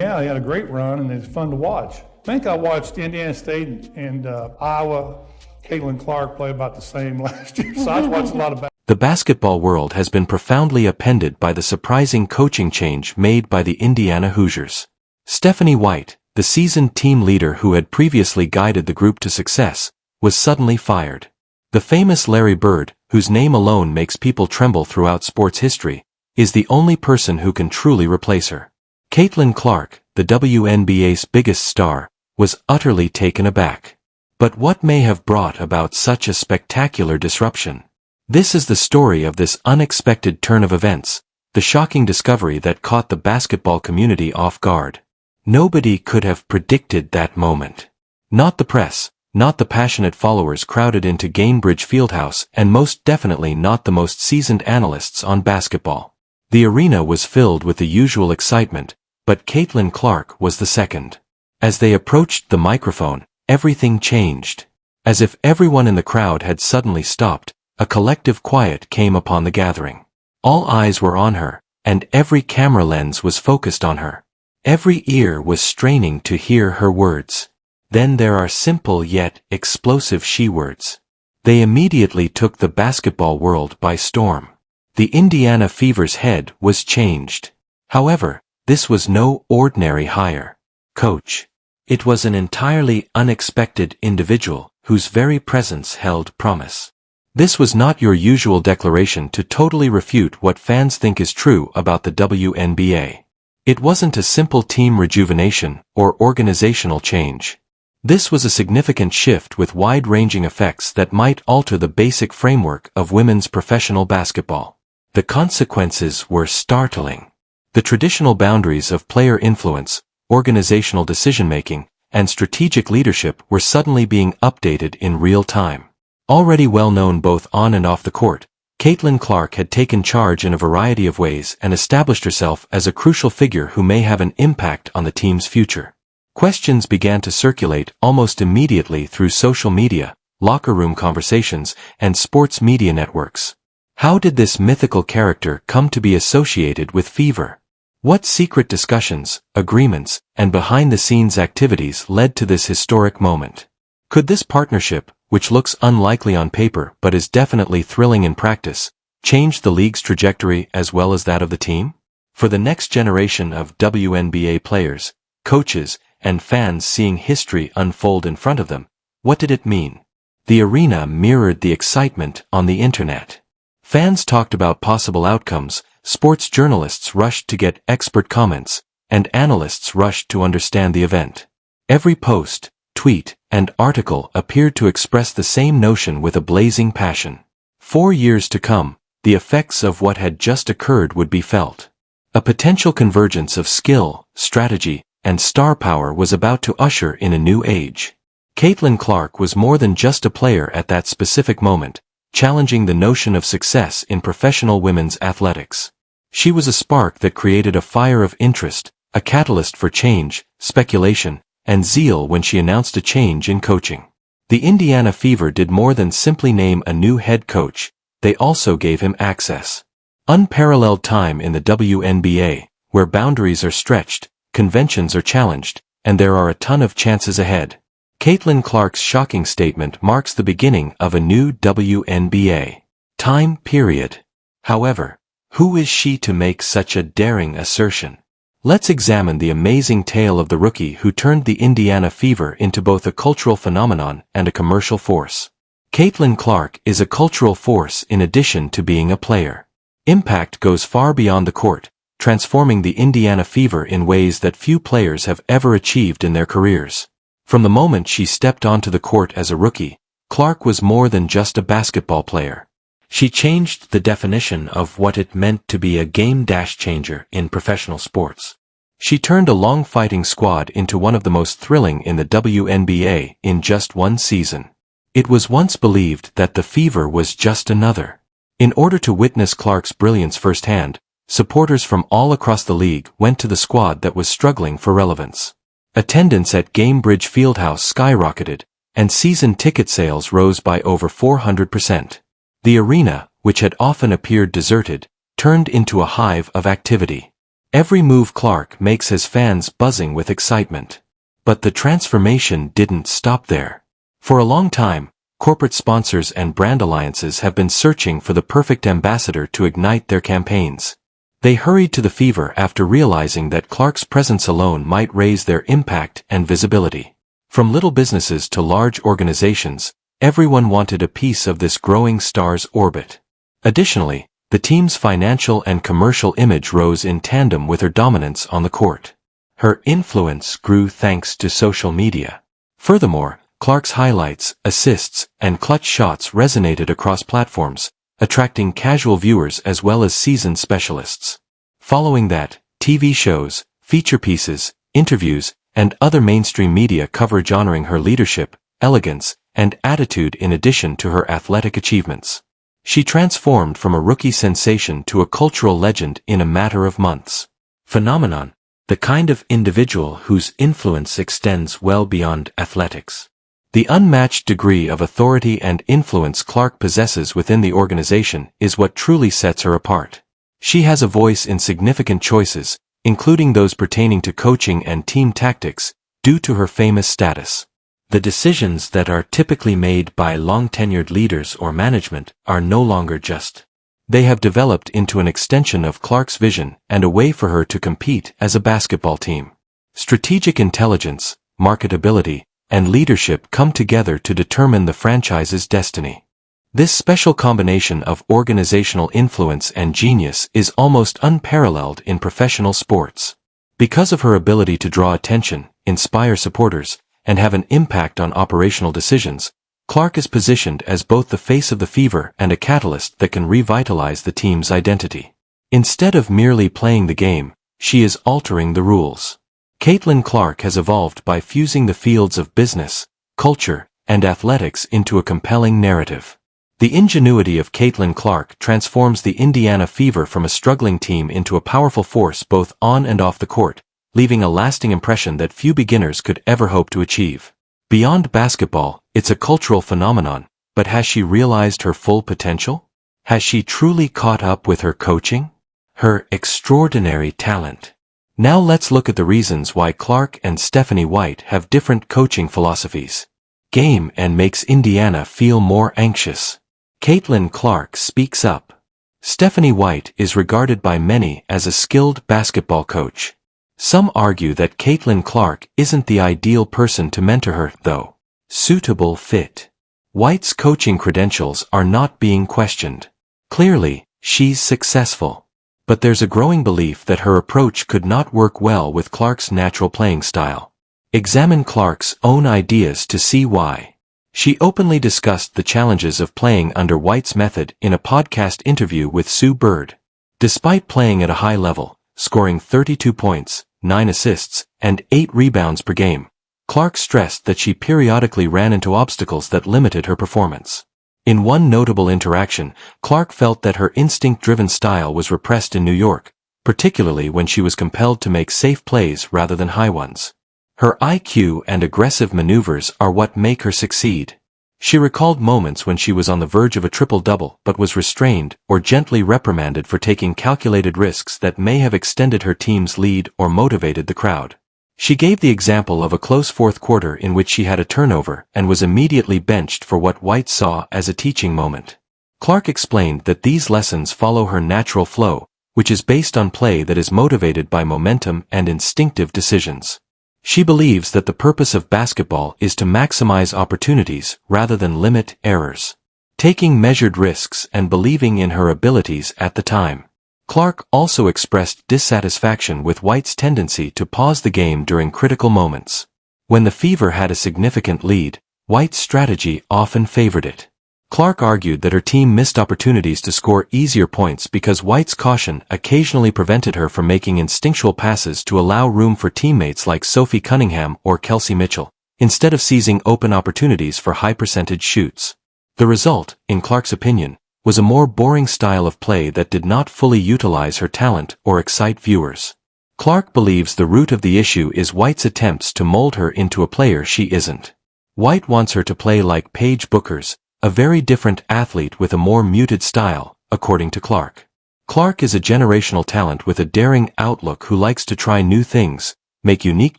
Yeah, they had a great run, and it's fun to watch. I think I watched Indiana State and Iowa. Caitlin Clark play about the same last year, so I watched a lot of basketball. The basketball world has been profoundly upended by the surprising coaching change made by the Indiana Hoosiers. Stephanie White, the seasoned team leader who had previously guided the group to success, was suddenly fired. The famous Larry Bird, whose name alone makes people tremble throughout sports history, is the only person who can truly replace her. Caitlin Clark, the WNBA's biggest star, was utterly taken aback. But what may have brought about such a spectacular disruption? This is the story of this unexpected turn of events, the shocking discovery that caught the basketball community off guard. Nobody could have predicted that moment. Not the press, not the passionate followers crowded into Gainbridge Fieldhouse, and most definitely not the most seasoned analysts on basketball. The arena was filled with the usual excitement, but Caitlin Clark was the second. As they approached the microphone, everything changed. As if everyone in the crowd had suddenly stopped, a collective quiet came upon the gathering. All eyes were on her, and every camera lens was focused on her. Every ear was straining to hear her words. Then there are simple yet explosive she-words. They immediately took the basketball world by storm. The Indiana Fever's head was changed. However, this was no ordinary hire. Coach. It was an entirely unexpected individual whose very presence held promise. This was not your usual declaration to totally refute what fans think is true about the WNBA. It wasn't a simple team rejuvenation or organizational change. This was a significant shift with wide-ranging effects that might alter the basic framework of women's professional basketball. The consequences were startling. The traditional boundaries of player influence, organizational decision-making, and strategic leadership were suddenly being updated in real time. Already well known both on and off the court, Caitlin Clark had taken charge in a variety of ways and established herself as a crucial figure who may have an impact on the team's future. Questions began to circulate almost immediately through social media, locker room conversations, and sports media networks. How did this mythical character come to be associated with Fever? What secret discussions, agreements, and behind-the-scenes activities led to this historic moment? Could this partnership, which looks unlikely on paper but is definitely thrilling in practice, change the league's trajectory as well as that of the team? For the next generation of WNBA players, coaches, and fans seeing history unfold in front of them, what did it mean? The arena mirrored the excitement on the internet. Fans talked about possible outcomes, sports journalists rushed to get expert comments, and analysts rushed to understand the event. Every post, tweet, and article appeared to express the same notion with a blazing passion. 4 years to come, the effects of what had just occurred would be felt. A potential convergence of skill, strategy, and star power was about to usher in a new age. Caitlin Clark was more than just a player at that specific moment, challenging the notion of success in professional women's athletics. She was a spark that created a fire of interest, a catalyst for change, speculation, and zeal when she announced a change in coaching. The Indiana Fever did more than simply name a new head coach, they also gave him access. Unparalleled time in the WNBA, where boundaries are stretched, conventions are challenged, and there are a ton of chances ahead. Caitlin Clark's shocking statement marks the beginning of a new WNBA time period. However, who is she to make such a daring assertion? Let's examine the amazing tale of the rookie who turned the Indiana Fever into both a cultural phenomenon and a commercial force. Caitlin Clark is a cultural force in addition to being a player. Impact goes far beyond the court, transforming the Indiana Fever in ways that few players have ever achieved in their careers. From the moment she stepped onto the court as a rookie, Clark was more than just a basketball player. She changed the definition of what it meant to be a game-changer in professional sports. She turned a long-fighting squad into one of the most thrilling in the WNBA in just one season. It was once believed that the Fever was just another. In order to witness Clark's brilliance firsthand, supporters from all across the league went to the squad that was struggling for relevance. Attendance at Gainbridge Fieldhouse skyrocketed, and season ticket sales rose by over 400%. The arena, which had often appeared deserted, turned into a hive of activity. Every move Clark makes has fans buzzing with excitement. But the transformation didn't stop there. For a long time, corporate sponsors and brand alliances have been searching for the perfect ambassador to ignite their campaigns. They hurried to the Fever after realizing that Clark's presence alone might raise their impact and visibility. From little businesses to large organizations, everyone wanted a piece of this growing star's orbit. Additionally, the team's financial and commercial image rose in tandem with her dominance on the court. Her influence grew thanks to social media. Furthermore, Clark's highlights, assists, and clutch shots resonated across platforms, attracting casual viewers as well as seasoned specialists. Following that, TV shows, feature pieces, interviews, and other mainstream media coverage honoring her leadership, elegance, and attitude in addition to her athletic achievements. She transformed from a rookie sensation to a cultural legend in a matter of months. Phenomenon, the kind of individual whose influence extends well beyond athletics. The unmatched degree of authority and influence Clark possesses within the organization is what truly sets her apart. She has a voice in significant choices, including those pertaining to coaching and team tactics, due to her famous status. The decisions that are typically made by long-tenured leaders or management are no longer just. They have developed into an extension of Clark's vision and a way for her to compete as a basketball team. Strategic intelligence, marketability, and leadership come together to determine the franchise's destiny. This special combination of organizational influence and genius is almost unparalleled in professional sports. Because of her ability to draw attention, inspire supporters, and have an impact on operational decisions, Clark is positioned as both the face of the Fever and a catalyst that can revitalize the team's identity. Instead of merely playing the game, she is altering the rules. Caitlin Clark has evolved by fusing the fields of business, culture, and athletics into a compelling narrative. The ingenuity of Caitlin Clark transforms the Indiana Fever from a struggling team into a powerful force both on and off the court, leaving a lasting impression that few beginners could ever hope to achieve. Beyond basketball, it's a cultural phenomenon, but has she realized her full potential? Has she truly caught up with her coaching? Her extraordinary talent. Now let's look at the reasons why Clark and Stephanie White have different coaching philosophies. Game and makes Indiana feel more anxious. Caitlin Clark speaks up. Stephanie White is regarded by many as a skilled basketball coach. Some argue that Caitlin Clark isn't the ideal person to mentor her, though. Suitable fit. White's coaching credentials are not being questioned. Clearly, she's successful. But there's a growing belief that her approach could not work well with Clark's natural playing style. Examine Clark's own ideas to see why. She openly discussed the challenges of playing under White's method in a podcast interview with Sue Bird. Despite playing at a high level, scoring 32 points, 9 assists, and 8 rebounds per game, Clark stressed that she periodically ran into obstacles that limited her performance. In one notable interaction, Clark felt that her instinct-driven style was repressed in New York, particularly when she was compelled to make safe plays rather than high ones. Her IQ and aggressive maneuvers are what make her succeed. She recalled moments when she was on the verge of a triple-double but was restrained or gently reprimanded for taking calculated risks that may have extended her team's lead or motivated the crowd. She gave the example of a close fourth quarter in which she had a turnover and was immediately benched for what White saw as a teaching moment. Clark explained that these lessons follow her natural flow, which is based on play that is motivated by momentum and instinctive decisions. She believes that the purpose of basketball is to maximize opportunities rather than limit errors. Taking measured risks and believing in her abilities at the time. Clark also expressed dissatisfaction with White's tendency to pause the game during critical moments. When the Fever had a significant lead, White's strategy often favored it. Clark argued that her team missed opportunities to score easier points because White's caution occasionally prevented her from making instinctual passes to allow room for teammates like Sophie Cunningham or Kelsey Mitchell, instead of seizing open opportunities for high-percentage shoots. The result, in Clark's opinion, was a more boring style of play that did not fully utilize her talent or excite viewers. Clark believes the root of the issue is White's attempts to mold her into a player she isn't. White wants her to play like Paige Bueckers, a very different athlete with a more muted style, according to Clark. Clark is a generational talent with a daring outlook who likes to try new things, make unique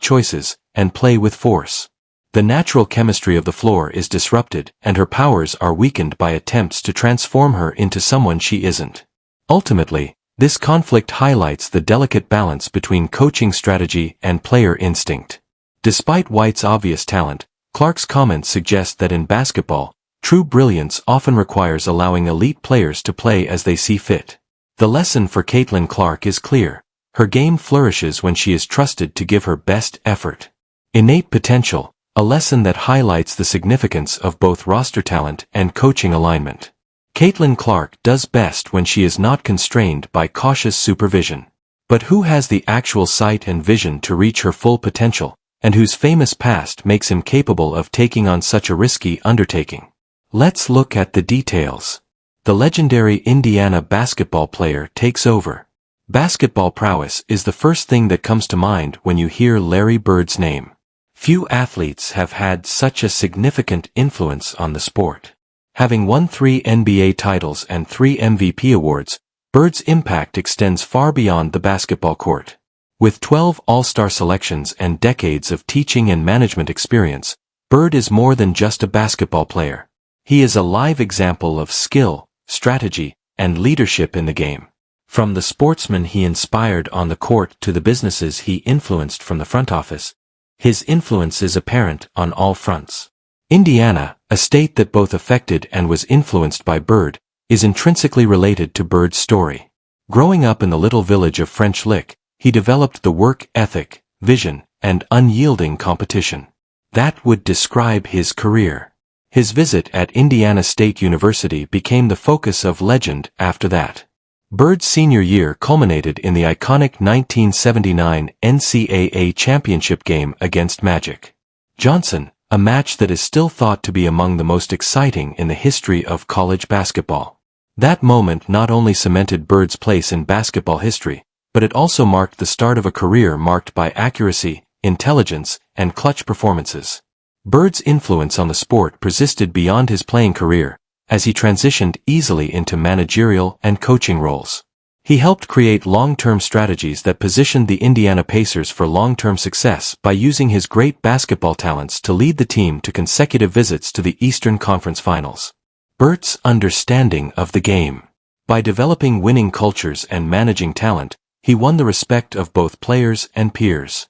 choices, and play with force. The natural chemistry of the floor is disrupted, and her powers are weakened by attempts to transform her into someone she isn't. Ultimately, this conflict highlights the delicate balance between coaching strategy and player instinct. Despite White's obvious talent, Clark's comments suggest that in basketball, true brilliance often requires allowing elite players to play as they see fit. The lesson for Caitlin Clark is clear. Her game flourishes when she is trusted to give her best effort. Innate potential, a lesson that highlights the significance of both roster talent and coaching alignment. Caitlin Clark does best when she is not constrained by cautious supervision. But who has the actual sight and vision to reach her full potential, and whose famous past makes him capable of taking on such a risky undertaking? Let's look at the details. The legendary Indiana basketball player takes over. Basketball prowess is the first thing that comes to mind when you hear Larry Bird's name. Few athletes have had such a significant influence on the sport. Having won 3 NBA titles and 3 MVP awards, Bird's impact extends far beyond the basketball court. With 12 All-Star selections and decades of teaching and management experience, Bird is more than just a basketball player. He is a live example of skill, strategy, and leadership in the game. From the sportsman he inspired on the court to the businesses he influenced from the front office, his influence is apparent on all fronts. Indiana, a state that both affected and was influenced by Bird, is intrinsically related to Bird's story. Growing up in the little village of French Lick, he developed the work ethic, vision, and unyielding competition that would describe his career. His visit at Indiana State University became the focus of legend after that. Bird's senior year culminated in the iconic 1979 NCAA championship game against Magic Johnson, a match that is still thought to be among the most exciting in the history of college basketball. That moment not only cemented Bird's place in basketball history, but it also marked the start of a career marked by accuracy, intelligence, and clutch performances. Bird's influence on the sport persisted beyond his playing career, as he transitioned easily into managerial and coaching roles. He helped create long-term strategies that positioned the Indiana Pacers for long-term success by using his great basketball talents to lead the team to consecutive visits to the Eastern Conference Finals. Bird's understanding of the game. By developing winning cultures and managing talent, he won the respect of both players and peers.